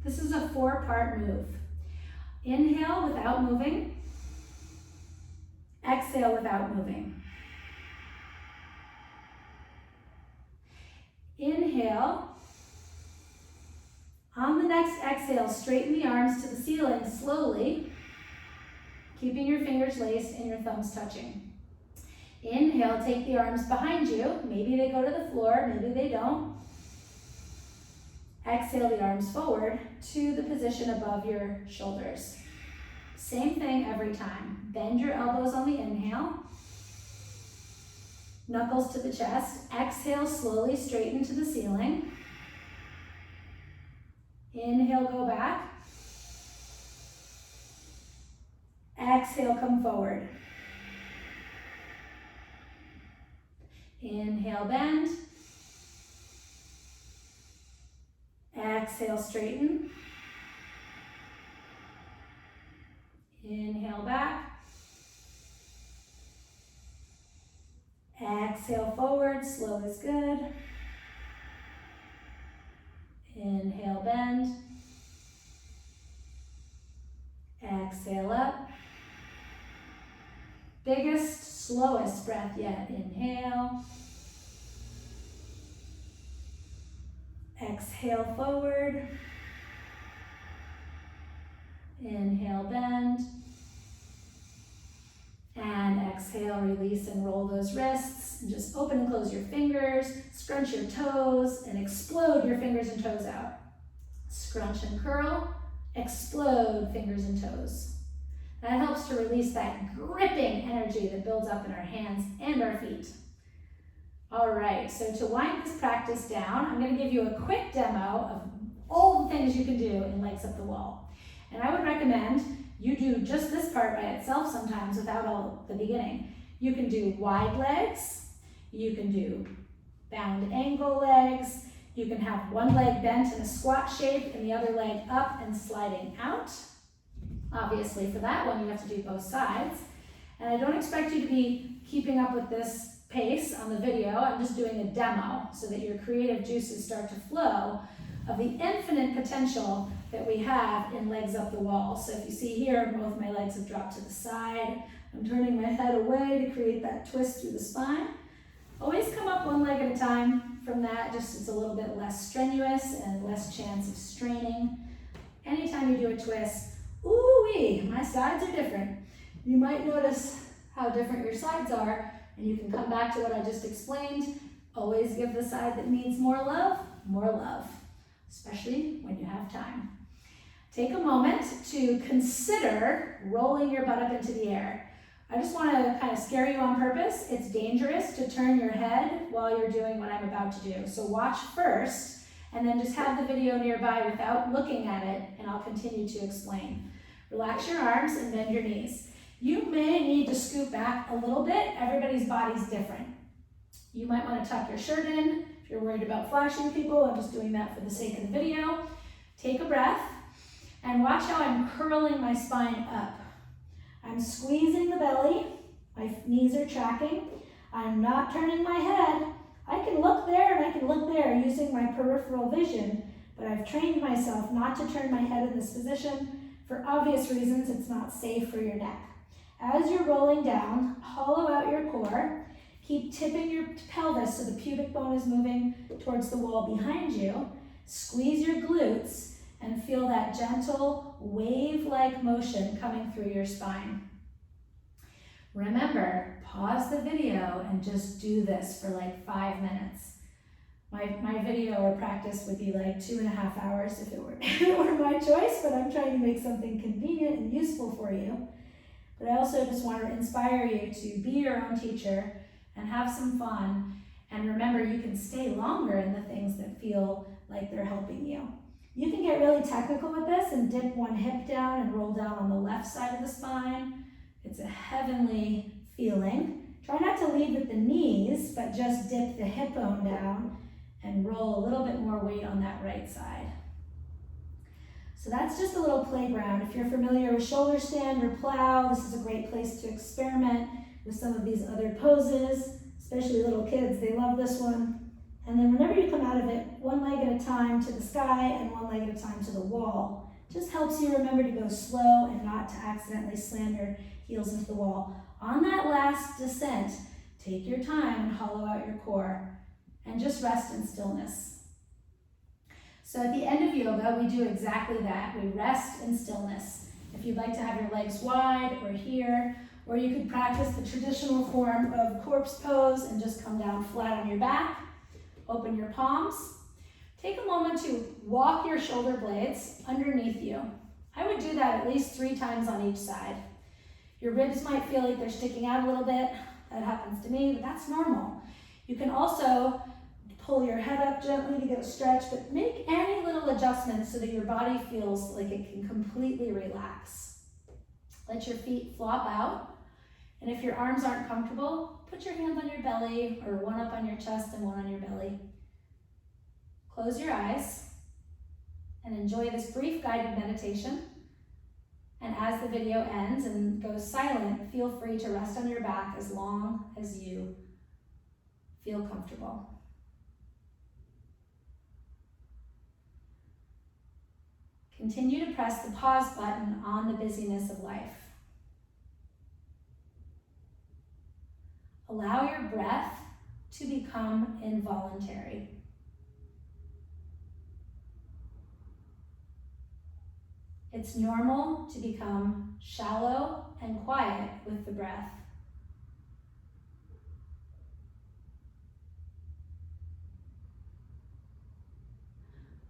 This is a 4-part move. Inhale without moving. Exhale without moving. Inhale. On the next exhale, straighten the arms to the ceiling slowly, keeping your fingers laced and your thumbs touching. Inhale, take the arms behind you. Maybe they go to the floor, maybe they don't. Exhale the arms forward to the position above your shoulders. Same thing every time. Bend your elbows on the inhale. Knuckles to the chest. Exhale, slowly straighten to the ceiling. Inhale, go back. Exhale, come forward. Inhale, bend. Exhale, straighten. Inhale, back. Exhale, forward, slow is good. Inhale, bend. Exhale, up. Biggest, slowest breath yet. Inhale. Exhale, forward. Inhale, bend. And exhale, release and roll those wrists. And just open and close your fingers, scrunch your toes, and explode your fingers and toes out. Scrunch and curl, explode fingers and toes. That helps to release that gripping energy that builds up in our hands and our feet. All right, so to wind this practice down, I'm going to give you a quick demo of all the things you can do in legs up the wall. And I would recommend you do just this part by itself sometimes without all the beginning. You can do wide legs, you can do bound angle legs, you can have one leg bent in a squat shape and the other leg up and sliding out. Obviously for that one you have to do both sides. And I don't expect you to be keeping up with this pace on the video. I'm just doing a demo so that your creative juices start to flow of the infinite potential that we have in legs up the wall. So if you see here, both my legs have dropped to the side. I'm turning my head away to create that twist through the spine. Always come up one leg at a time from that, just it's a little bit less strenuous and less chance of straining. Anytime you do a twist, ooh-wee, my sides are different. You might notice how different your sides are, and you can come back to what I just explained. Always give the side that needs more love, especially when you have time. Take a moment to consider rolling your butt up into the air. I just want to kind of scare you on purpose. It's dangerous to turn your head while you're doing what I'm about to do. So watch first, and then just have the video nearby without looking at it, and I'll continue to explain. Relax your arms and bend your knees. You may need to scoot back a little bit. Everybody's body's different. You might want to tuck your shirt in. If you're worried about flashing people, I'm just doing that for the sake of the video. Take a breath and watch how I'm curling my spine up. I'm squeezing the belly. My knees are tracking. I'm not turning my head. I can look there and I can look there using my peripheral vision, but I've trained myself not to turn my head in this position. For obvious reasons, it's not safe for your neck. As you're rolling down, hollow out your core. Keep tipping your pelvis so the pubic bone is moving towards the wall behind you. Squeeze your glutes and feel that gentle wave-like motion coming through your spine. Remember, pause the video and just do this for like 5 minutes. My video or practice would be like 2.5 hours if it were my choice, but I'm trying to make something convenient and useful for you. But I also just want to inspire you to be your own teacher and have some fun. And remember, you can stay longer in the things that feel like they're helping you. You can get really technical with this and dip one hip down and roll down on the left side of the spine. It's a heavenly feeling. Try not to lead with the knees, but just dip the hip bone down and roll a little bit more weight on that right side. So that's just a little playground. If you're familiar with shoulder stand or plow, this is a great place to experiment with some of these other poses, especially little kids. They love this one. And then whenever you come out of it, one leg at a time to the sky and one leg at a time to the wall. Just helps you remember to go slow and not to accidentally slam your heels into the wall. On that last descent, take your time and hollow out your core and just rest in stillness. So at the end of yoga, we do exactly that. We rest in stillness. If you'd like to have your legs wide or here, or you could practice the traditional form of corpse pose and just come down flat on your back. Open your palms. Take a moment to walk your shoulder blades underneath you. I would do that at least 3 times on each side. Your ribs might feel like they're sticking out a little bit. That happens to me, but that's normal. You can also pull your head up gently to get a stretch, but make any little adjustments so that your body feels like it can completely relax. Let your feet flop out. And if your arms aren't comfortable, put your hands on your belly or one up on your chest and one on your belly. Close your eyes and enjoy this brief guided meditation. And as the video ends and goes silent, feel free to rest on your back as long as you feel comfortable. Continue to press the pause button on the busyness of life. Allow your breath to become involuntary. It's normal to become shallow and quiet with the breath.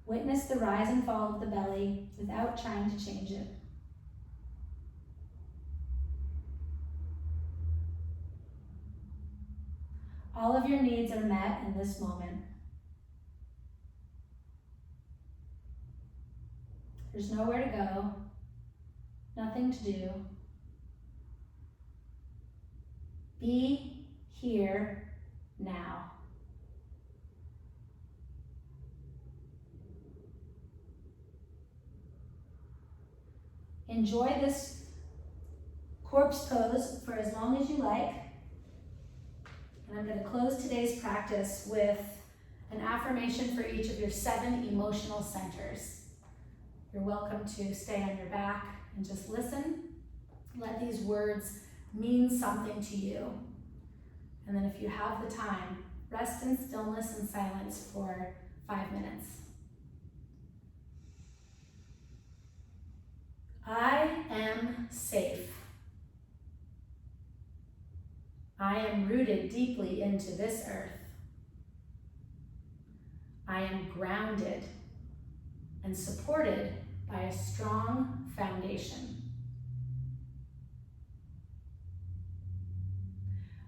Witness the rise and fall of the belly without trying to change it. All of your needs are met in this moment. There's nowhere to go, nothing to do. Be here now. Enjoy this corpse pose for as long as you like. And I'm going to close today's practice with an affirmation for each of your 7 emotional centers. You're welcome to stay on your back and just listen. Let these words mean something to you. And then if you have the time, rest in stillness and silence for 5 minutes. I am safe. I am rooted deeply into this earth. I am grounded and supported by a strong foundation.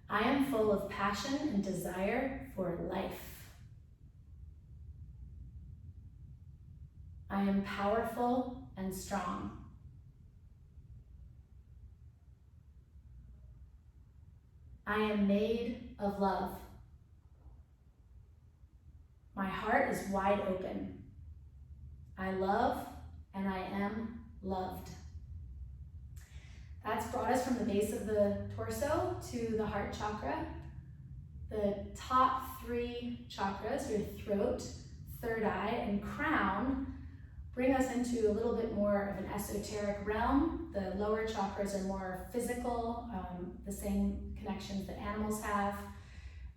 I am full of passion and desire for life. I am powerful and strong. I am made of love. My heart is wide open. I love and I am loved. That's brought us from the base of the torso to the heart chakra. The top 3 chakras, your throat, third eye, and crown, bring us into a little bit more of an esoteric realm. The lower chakras are more physical, the same connections that animals have.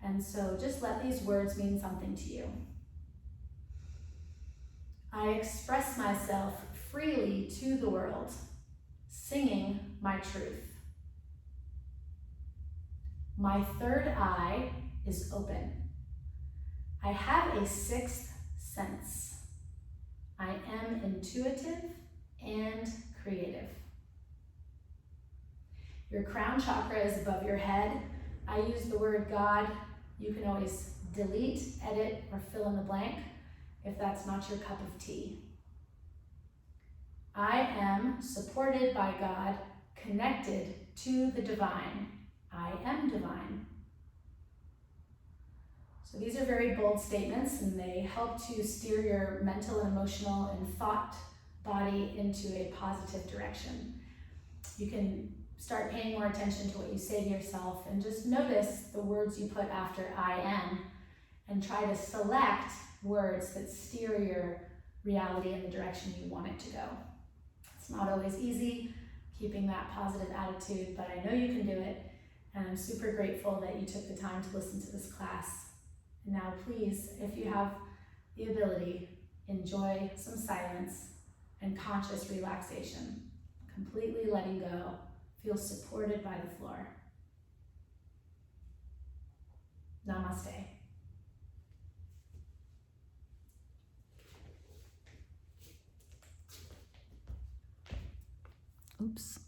And so just let these words mean something to you. I express myself freely to the world, singing my truth. My third eye is open. I have a 6th sense. I am intuitive and creative. Your crown chakra is above your head. I use the word God. You can always delete, edit, or fill in the blank if that's not your cup of tea. I am supported by God, connected to the divine. I am divine. So these are very bold statements, and they help to steer your mental and emotional and thought body into a positive direction. You can start paying more attention to what you say to yourself and just notice the words you put after I am, and try to select words that steer your reality in the direction you want it to go. It's not always easy keeping that positive attitude, but I know you can do it, and I'm super grateful that you took the time to listen to this class. And now please, if you have the ability, enjoy some silence and conscious relaxation, completely letting go. Feel supported by the floor. Namaste. Oops.